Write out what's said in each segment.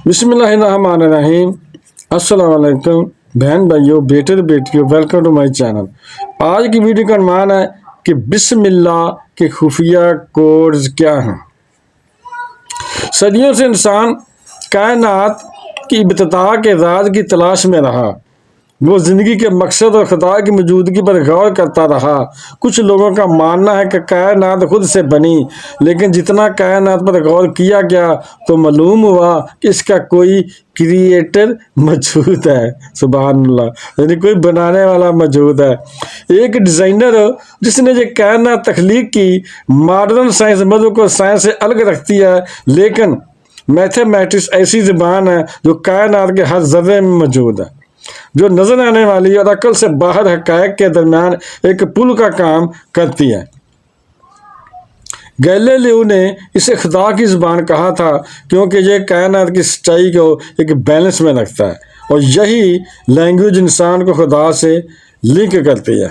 بسم اللہ الرحمن الرحیم۔ السلام علیکم بہن بھائیوں، بیٹے اور بیٹیوں، ویلکم ٹو مائی چینل۔ آج کی ویڈیو کا عنوان ہے کہ بسم اللہ کے خفیہ کوڈز کیا ہیں۔ صدیوں سے انسان کائنات کی ابتدا کے راز کی تلاش میں رہا۔ وہ زندگی کے مقصد اور خدا کی موجودگی پر غور کرتا رہا۔ کچھ لوگوں کا ماننا ہے کہ کائنات خود سے بنی، لیکن جتنا کائنات پر غور کیا گیا تو معلوم ہوا کہ اس کا کوئی کریٹر موجود ہے۔ سبحان اللہ، یعنی کوئی بنانے والا موجود ہے۔ ایک ڈیزائنر جس نے یہ کائنات تخلیق کی، ماڈرن سائنس مذہب کو سائنس سے الگ رکھتی ہے، لیکن میتھمیٹکس ایسی زبان ہے جو کائنات کے ہر ذرے میں موجود ہے، جو نظر آنے والی اور عقل سے باہر حقائق کے درمیان ایک پل کا کام کرتی ہے۔ گیلیلیو نے اسے خدا کی زبان کہا تھا کیونکہ یہ کائنات کی سچائی کو ایک بیلنس میں رکھتا ہے، اور یہی لینگویج انسان کو خدا سے لنک کرتی ہے۔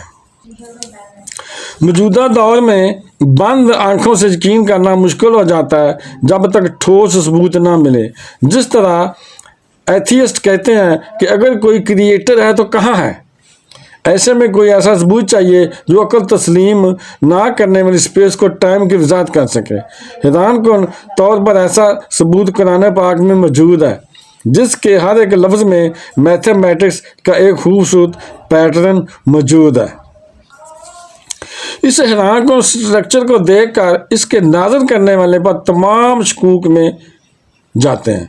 موجودہ دور میں بند آنکھوں سے یقین کرنا مشکل ہو جاتا ہے جب تک ٹھوس ثبوت نہ ملے۔ جس طرح ایتھیسٹ کہتے ہیں کہ اگر کوئی کریٹر ہے تو کہاں ہے، ایسے میں کوئی ایسا ثبوت چاہیے جو عقل تسلیم نہ کرنے والی اسپیس کو ٹائم کی وضاحت کر سکے۔ حیران کن طور پر ایسا ثبوت قرآن پاک میں موجود ہے، جس کے ہر ایک لفظ میں میتھمیٹکس کا ایک خوبصورت پیٹرن موجود ہے۔ اس حیران کن اسٹرکچر کو دیکھ کر اس کے نازل کرنے والے پر تمام شکوک میں جاتے ہیں۔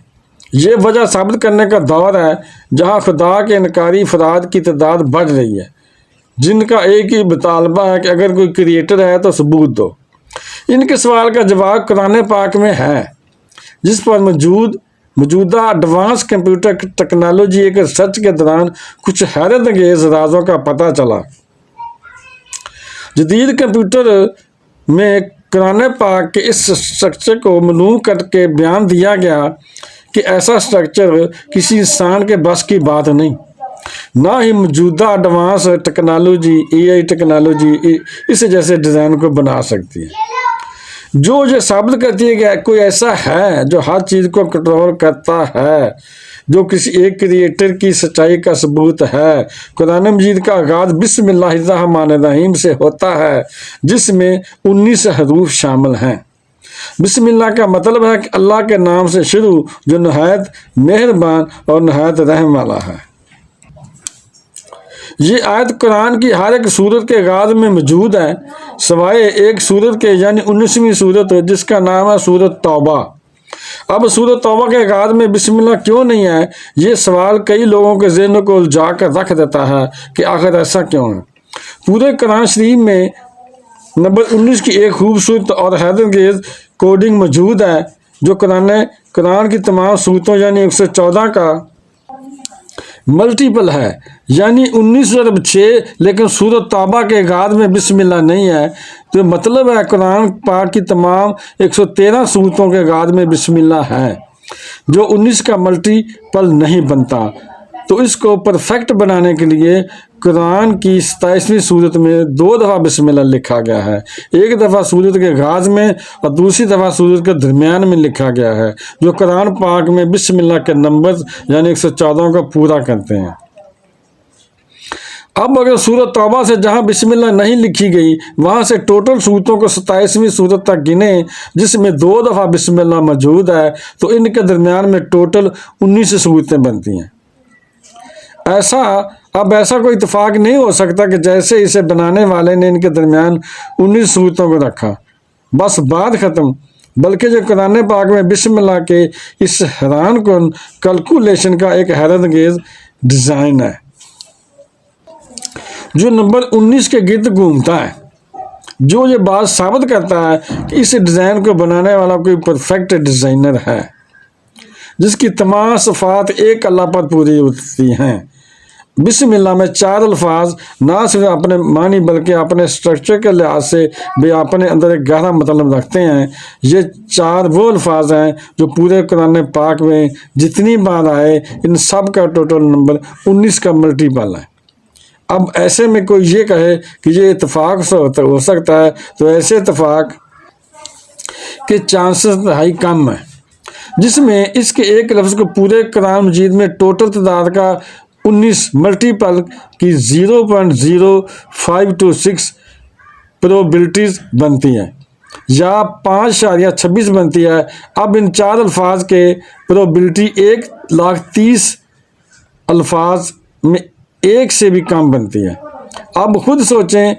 یہ وجہ ثابت کرنے کا دور ہے جہاں خدا کے انکاری افراد کی تعداد بڑھ رہی ہے، جن کا ایک ہی مطالبہ ہے کہ اگر کوئی کریٹر ہے تو ثبوت دو۔ ان کے سوال کا جواب قرآن پاک میں ہے، جس پر موجودہ ایڈوانس کمپیوٹر ٹیکنالوجی ایک ریسرچ کے دوران کچھ حیرت انگیز رازوں کا پتہ چلا۔ جدید کمپیوٹر میں قرآن پاک کے اس اسٹرکچر کو معلوم کر کے بیان دیا گیا کہ ایسا اسٹرکچر کسی انسان کے بس کی بات نہیں، نہ ہی موجودہ ایڈوانس ٹیکنالوجی AI ٹیکنالوجی اس جیسے ڈیزائن کو بنا سکتی ہے، جو یہ ثابت کرتی ہے کہ کوئی ایسا ہے جو ہر چیز کو کنٹرول کرتا ہے، جو کسی ایک کریٹر کی سچائی کا ثبوت ہے۔ قرآن مجید کا آغاز بسم اللہ الرحمن الرحیم سے ہوتا ہے، جس میں 19 حروف شامل ہیں۔ بسم اللہ کا مطلب ہے کہ اللہ کے نام سے شروع، جو نہایت مہربان اور نہایت رحم والا ہے۔ یہ آیت قرآن کی ہر ایک سورت کے آغاز میں موجود ہے، سوائے ایک سورت کے، یعنی 19ویں سورت، جس کا نام ہے سورت توبہ۔ اب سورت توبہ کے آغاز میں بسم اللہ کیوں نہیں ہے؟ یہ سوال کئی لوگوں کے ذہنوں کو الجھا کر رکھ دیتا ہے کہ آخر ایسا کیوں ہے۔ پورے قرآن شریف میں نمبر 19 کی ایک خوبصورت اور حیرت انگیز کوڈنگ موجود ہے، جو قرآن کی تمام صورتوں یعنی 114 کا ملٹیپل ہے، یعنی 19/6۔ لیکن سورت توبہ کے آغاز میں بسم اللہ نہیں ہے، تو مطلب ہے قرآن پاک کی تمام 113 صورتوں کے آغاز میں بسم اللہ ہے، جو 19 کا ملٹیپل نہیں بنتا۔ تو اس کو پرفیکٹ بنانے کے لیے قرآن کی 27ویں سورت میں 2 دفعہ بسم اللہ لکھا گیا ہے، ایک دفعہ سورت کے آغاز میں اور دوسری دفعہ سورت کے درمیان میں لکھا گیا ہے، جو قرآن پاک میں بسم اللہ کے نمبرز یعنی 114 کو پورا کرتے ہیں۔ اب اگر سورت توبہ سے جہاں بسم اللہ نہیں لکھی گئی، وہاں سے ٹوٹل صورتوں کو 27ویں سورت تک گنیں، جس میں 2 دفعہ بسم اللہ موجود ہے، تو ان کے درمیان میں ٹوٹل 19 صورتیں بنتی ہیں۔ اب ایسا کوئی اتفاق نہیں ہو سکتا کہ جیسے اسے بنانے والے نے ان کے درمیان 19 صورتوں کو رکھا، بس بات ختم۔ بلکہ جو قرآن پاک میں بسم اللہ کے اس حیران کن کیلکولیشن کا ایک حیرت انگیز ڈیزائن ہے، جو نمبر 19 کے گرد گھومتا ہے، جو یہ بات ثابت کرتا ہے کہ اس ڈیزائن کو بنانے والا کوئی پرفیکٹ ڈیزائنر ہے، جس کی تمام صفات ایک اللہ پر پوری ہوتی ہیں۔ بسم اللہ میں 4 الفاظ نہ صرف اپنے معنی بلکہ اپنے اسٹرکچر کے لحاظ سے بھی اپنے اندر ایک گہرا مطلب رکھتے ہیں۔ یہ 4 وہ الفاظ ہیں جو پورے قرآن پاک میں جتنی بار آئے، ان سب کا ٹوٹل نمبر 19 کا ملٹیپل ہے۔ اب ایسے میں کوئی یہ کہے کہ یہ اتفاق ہو سکتا ہے، تو ایسے اتفاق کے چانسز نہایت کم ہیں۔ جس میں اس کے ایک لفظ کو پورے قرآن مجید میں ٹوٹل تعداد کا 19 ملٹیپل کی 0.0526 پروبلٹیز بنتی ہیں یا 5.26 بنتی ہے۔ اب ان 4 الفاظ کے پروبلٹی 1,30,000 الفاظ میں 1 سے بھی کم بنتی ہے۔ اب خود سوچیں،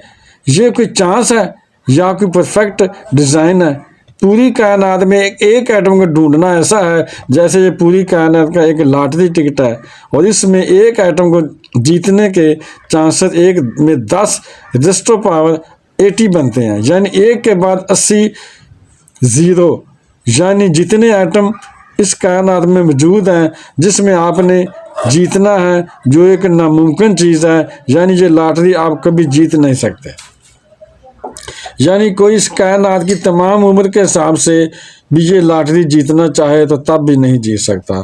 یہ کوئی چانس ہے یا کوئی پرفیکٹ ڈیزائن ہے؟ پوری کائنات میں ایک ایٹم کو ڈھونڈنا ایسا ہے جیسے یہ پوری کائنات کا ایک لاٹری ٹکٹ ہے، اور اس میں ایک ایٹم کو جیتنے کے چانسز 1 میں 10⁻80 بنتے ہیں، یعنی 1 کے بعد 80 0، یعنی جتنے ایٹم اس کائنات میں موجود ہیں جس میں آپ نے جیتنا ہے، جو ایک ناممکن چیز ہے، یعنی یہ لاٹری آپ کبھی جیت نہیں سکتے۔ یعنی کوئی اس کائنات کی تمام عمر کے حساب سے بھی یہ لاٹری جیتنا چاہے تو تب بھی نہیں جیت سکتا۔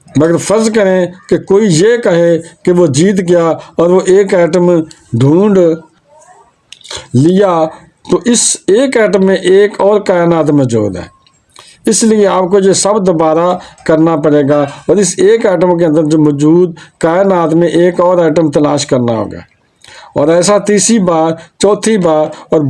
مگر فرض کریں کہ کوئی یہ کہے کہ وہ جیت گیا اور وہ ایک ایٹم ڈھونڈ لیا، تو اس ایک ایٹم میں ایک اور کائنات موجود ہے، اس لیے آپ کو یہ سب دوبارہ کرنا پڑے گا اور اس ایک ایٹم کے اندر جو موجود کائنات میں ایک اور ایٹم تلاش کرنا ہوگا، اور ایسا 30 بار، 34 بار اور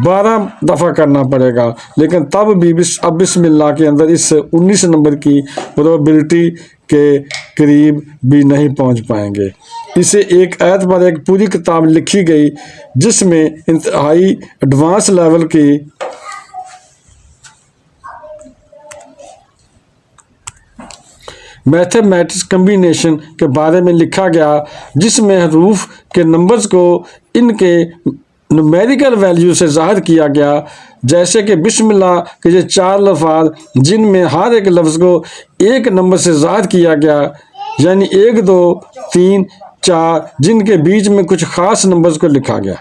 12 دفعہ کرنا پڑے گا، لیکن تب بھی اب بسم اللہ کے اندر اس 19 نمبر کی پروبلٹی کے قریب بھی نہیں پہنچ پائیں گے۔ اسے ایک آیت پر ایک پوری کتاب لکھی گئی جس میں انتہائی ایڈوانس لیول کی میتھمیٹکس کمبینیشن کے بارے میں لکھا گیا، جس میں حروف کے نمبرز کو ان کے نومیریکل ویلیو سے ظاہر کیا گیا، جیسے کہ بسم اللہ کے یہ 4 الفاظ جن میں ہر ایک لفظ کو ایک نمبر سے ظاہر کیا گیا، یعنی 1 2 3 4، جن کے بیچ میں کچھ خاص نمبرز کو لکھا گیا،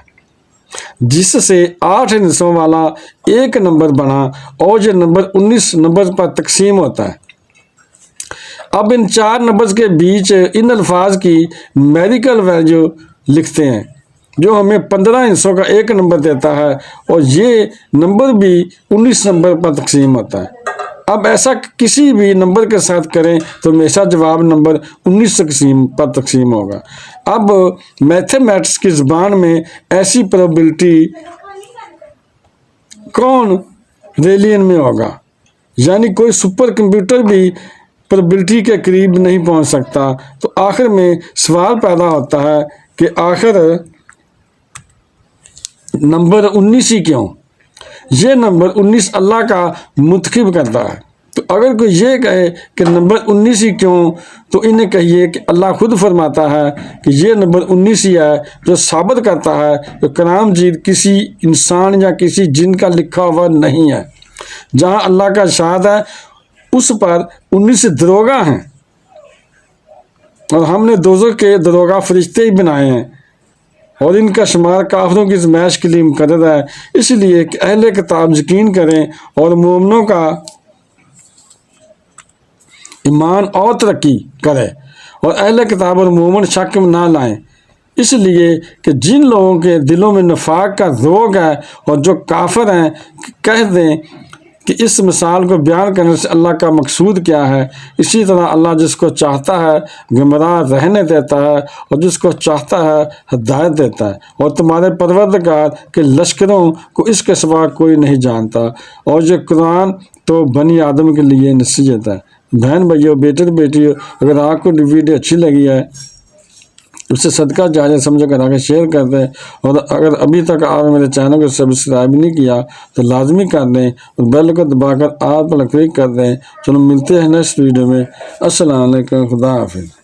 جس سے 8 ہندسوں والا ایک نمبر بنا، اور یہ نمبر 19 نمبر پر تقسیم ہوتا ہے۔ اب ان 4 نمبرز کے بیچ ان الفاظ کی نومیریکل ویلیو لکھتے ہیں، جو ہمیں 15 ہندسوں کا ایک نمبر دیتا ہے، اور یہ نمبر بھی 19 نمبر پر تقسیم ہوتا ہے۔ اب ایسا کسی بھی نمبر کے ساتھ کریں تو ہمیشہ جواب نمبر 19 پر تقسیم ہوگا۔ اب میتھمیٹکس کی زبان میں ایسی پروبلٹی کون ریلین میں ہوگا؟ یعنی کوئی سپر کمپیوٹر بھی پروبلٹی کے قریب نہیں پہنچ سکتا۔ تو آخر میں سوال پیدا ہوتا ہے کہ آخر نمبر 19 ہی کیوں؟ یہ نمبر 19 اللہ کا منتخب کرتا ہے۔ تو اگر کوئی یہ کہے کہ نمبر 19 ہی کیوں، تو انہیں کہیے کہ اللہ خود فرماتا ہے کہ یہ نمبر 19 ہی ہے، جو ثابت کرتا ہے کہ کلام مجید کسی انسان یا کسی جن کا لکھا ہوا نہیں ہے۔ جہاں اللہ کا ارشاد ہے اس پر 19 دروگا ہیں، اور ہم نے دوزخ کے دروگا فرشتے ہی بنائے ہیں، اور ان کا شمار کافروں کی آزمائش کے لیے مقرر ہے۔ اس لیے کہ اہل کتاب یقین کریں اور مومنوں کا ایمان اور ترقی کرے، اور اہل کتاب اور مومن شک میں نہ لائیں، اس لیے کہ جن لوگوں کے دلوں میں نفاق کا روگ ہے اور جو کافر ہیں، کہہ دیں کہ اس مثال کو بیان کرنے سے اللہ کا مقصود کیا ہے۔ اسی طرح اللہ جس کو چاہتا ہے گمراہ رہنے دیتا ہے اور جس کو چاہتا ہے ہدایت دیتا ہے، اور تمہارے پروردگار کے لشکروں کو اس کے سوا کوئی نہیں جانتا، اور یہ قرآن تو بنی آدم کے لیے نصیحت ہے۔ بہن بھائیو، بیٹے بیٹیوں، اگر آپ کو ویڈیو اچھی لگی ہے اسے صدقہ جاریہ سمجھ کر آگے شیئر کر دیں، اور اگر ابھی تک آپ میرے چینل کو سبسکرائب نہیں کیا تو لازمی کر دیں، اور بیل کو دبا کر آپ پر کلک کر دیں۔ چلو ملتے ہیں نیکسٹ ویڈیو میں۔ السلام علیکم، خدا حافظ۔